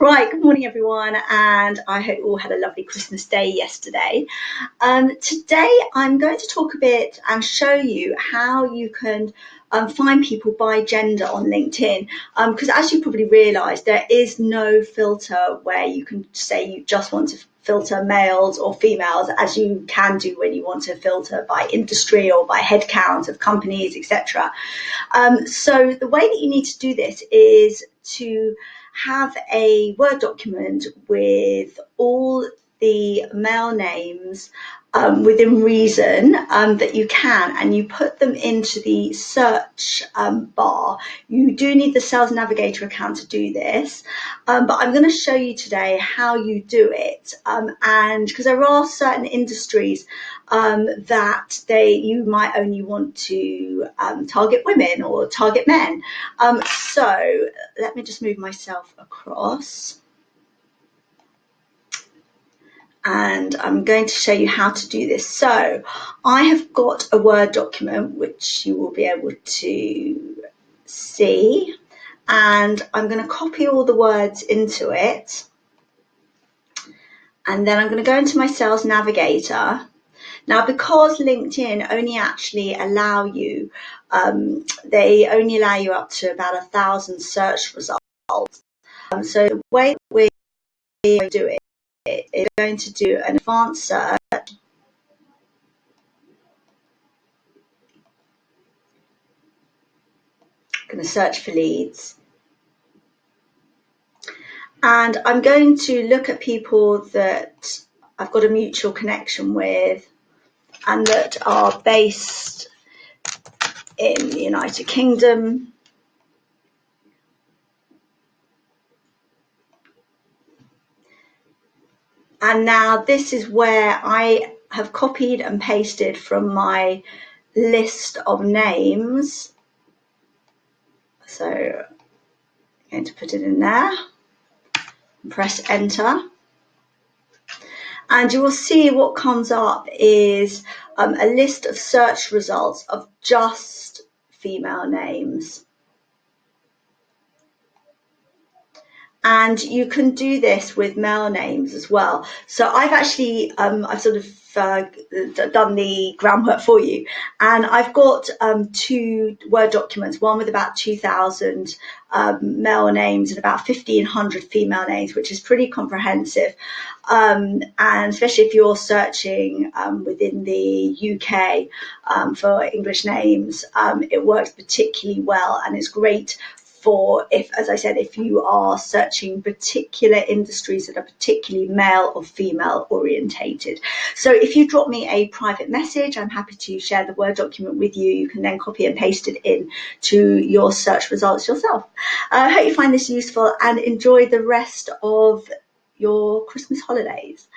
Right, good morning everyone, and I hope you all had a lovely Christmas day yesterday. Today I'm going to talk a bit and show you how you can find people by gender on LinkedIn, because as you probably realise, there is no filter where you can say you just want to filter males or females, as you can do when you want to filter by industry or by headcount of companies, etc. So the way that you need to do this is to have a Word document with all the male names within reason that you can, and you put them into the search bar. You do need the Sales Navigator account to do this, but I'm going to show you today how you do it, and because there are certain industries that you might only want to target women or target men. So let me just move myself across. And I'm going to show you how to do this. So I have got a Word document which you will be able to see, and I'm going to copy all the words into it, and then I'm going to go into my Sales Navigator. Now, because LinkedIn only actually allow you, they only allow you up to about 1,000 search results. So the way we do it is going to do an advanced search. I'm going to search for leads. And I'm going to look at people that I've got a mutual connection with and that are based in the United Kingdom. And now this is where I have copied and pasted from my list of names. So I'm going to put it in there and press enter. And you will see what comes up is a list of search results of just female names. And you can do this with male names as well. So I've actually, I've sort of done the groundwork for you. And I've got two Word documents, one with about 2,000 male names and about 1,500 female names, which is pretty comprehensive. And especially if you're searching within the UK for English names, it works particularly well, and it's great for as I said, if you are searching particular industries that are particularly male or female orientated. So if you drop me a private message, I'm happy to share the Word document with you. You can then copy and paste it in to your search results yourself. I hope you find this useful and enjoy the rest of your Christmas holidays.